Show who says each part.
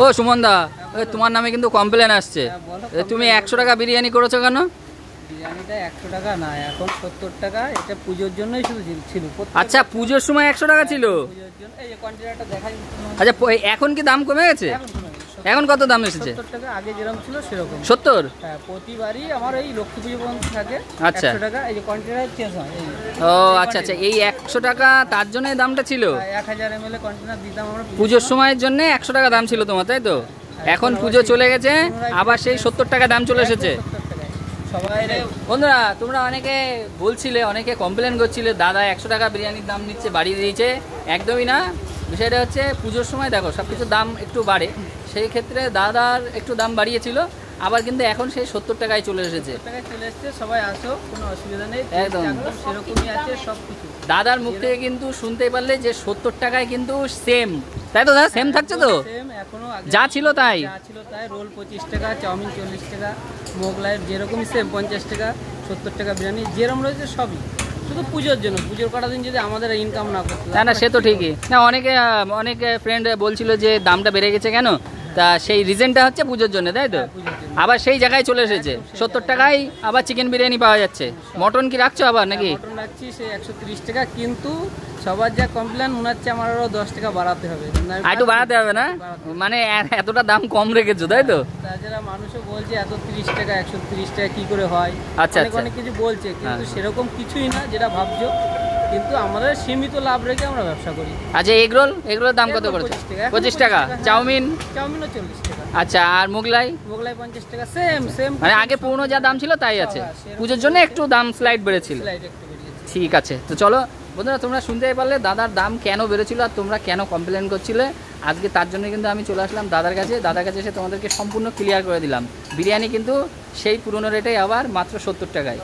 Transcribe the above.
Speaker 1: ও সুমন দা, তোমার নামে কিন্তু কমপ্লেন আসছে। তুমি 100 টাকা বিরিয়ানি করেছো কেন?
Speaker 2: বিরিয়ানিটা 100 টাকা না, এখন 70 টাকা। এটা পুজোর জন্যই শুধু ছিল।
Speaker 1: আচ্ছা, পুজোর সময় 100 টাকা ছিল।
Speaker 2: পুজোর জন্য এই যে কন্টেনারটা দেখাই।
Speaker 1: আচ্ছা, এখন কি দাম কমে গেছে? এখন কত দাম এসেছে?
Speaker 2: 70 টাকা। আগে যেরকম ছিল সেরকম
Speaker 1: 70।
Speaker 2: হ্যাঁ, প্রতিবারই আমার এই লক্ষ্মী পুজো পর্যন্ত থাকে।
Speaker 1: আচ্ছা
Speaker 2: 100 টাকা। এই যে কন্টেনার চেঞ্জ হয়।
Speaker 1: ও আচ্ছা আচ্ছা, এই 100 টাকা তার জন্য দামটা ছিল।
Speaker 2: 1000 ml কন্টেনার দিতাম আমরা
Speaker 1: পুজোর সময়ের জন্য 100 টাকা দাম ছিল তোমার, তাই তো? এখন পুজো চলে গেছে, আবার সেই 70 টাকা দাম চলে এসেছে।
Speaker 2: সবাই
Speaker 1: বন্ধুরা, তোমরা অনেকে বলছিলে, অনেকে কমপ্লেন করছিলে দাদা 100 টাকা বিরিয়ানির দাম নিচ্ছে, বাড়িয়ে দিয়েছে। একদমই না। বিষয়টা হচ্ছে পুজোর সময় দেখো সব কিছুর দাম একটু বাড়ে, সেই ক্ষেত্রে দাদার একটু দাম বাড়িয়েছিল, আবার কিন্তু এখন সেই 70 টাকায় চলে এসেছে।
Speaker 2: সবাই আসো, কোনো অসুবিধা নেই,
Speaker 1: একদম
Speaker 2: সেরকমই আছে সবকিছু।
Speaker 1: দাদার মুখ থেকে কিন্তু শুনতেই পারলে যে 70 টাকায় কিন্তু সেম, তাই তো দাদা? সেম থাকছে তো?
Speaker 2: এখনো
Speaker 1: যা ছিল তাই।
Speaker 2: রোল 25 টাকা, চাউমিন 40 টাকা, মোগলাই যেরকম সেম 50 টাকা, 70 টাকা বিরিয়ানি যেরকম রয়েছে সবই। শুধু পুজোর জন্য, পুজোর কটা দিন যদি আমাদের ইনকাম না করতে।
Speaker 1: না না, সে তো ঠিকই না। অনেকে ফ্রেন্ড বলছিল যে দামটা বেড়ে গেছে কেন, তা সেই রিজনটা হচ্ছে পুজোর জন্য, তাই তো? আবার সেই জায়গায় চলে এসেছে 70 টাকায় আবার চিকেন বিরিয়ানি পাওয়া যাচ্ছে। মটন কি রাখছো আবার নাকি?
Speaker 2: মটন রাখছি, সে 130 টাকা। কিন্তু সবার যা কমপ্লেন মনে হচ্ছে আমার আরও 10 টাকা বাড়াতে হবে।
Speaker 1: একটু বাড়াতে হবে না, মানে এতটা দাম কম রেখেছো, তাই তো?
Speaker 2: তাছাড়া মানুষও বলছে এত 30 টাকা 130 টাকা কি করে হয়।
Speaker 1: আচ্ছা,
Speaker 2: অনেক কিছু বলছে, কিন্তু সেরকম কিছুই না যেটা ভাবছো। কিন্তু আমরা সীমিত লাভ রেখে আমরা ব্যবসা করি।
Speaker 1: আচ্ছা, এগরোলের দাম কত করেছে? 25 টাকা। চাউমিনও 40 টাকা। আচ্ছা, আর মোগলাই
Speaker 2: 50 টাকা। সেম
Speaker 1: মানে আগে পুরনো যা দাম ছিল তাই আছে। পুজোর জন্য একটু দাম স্লাইড বেড়েছিল। ঠিক আছে, তো চলো বন্ধুরা, তোমরা শুনতেই পারলে দাদার দাম কেন বেড়েছিল আর তোমরা কেন কমপ্লেন করছিলে। আজকে তার জন্য কিন্তু আমি চলে আসলাম দাদার কাছে এসে তোমাদেরকে সম্পূর্ণ ক্লিয়ার করে দিলাম। বিরিয়ানি কিন্তু সেই পুরনো রেটেই আবার মাত্র 70 টাকায়।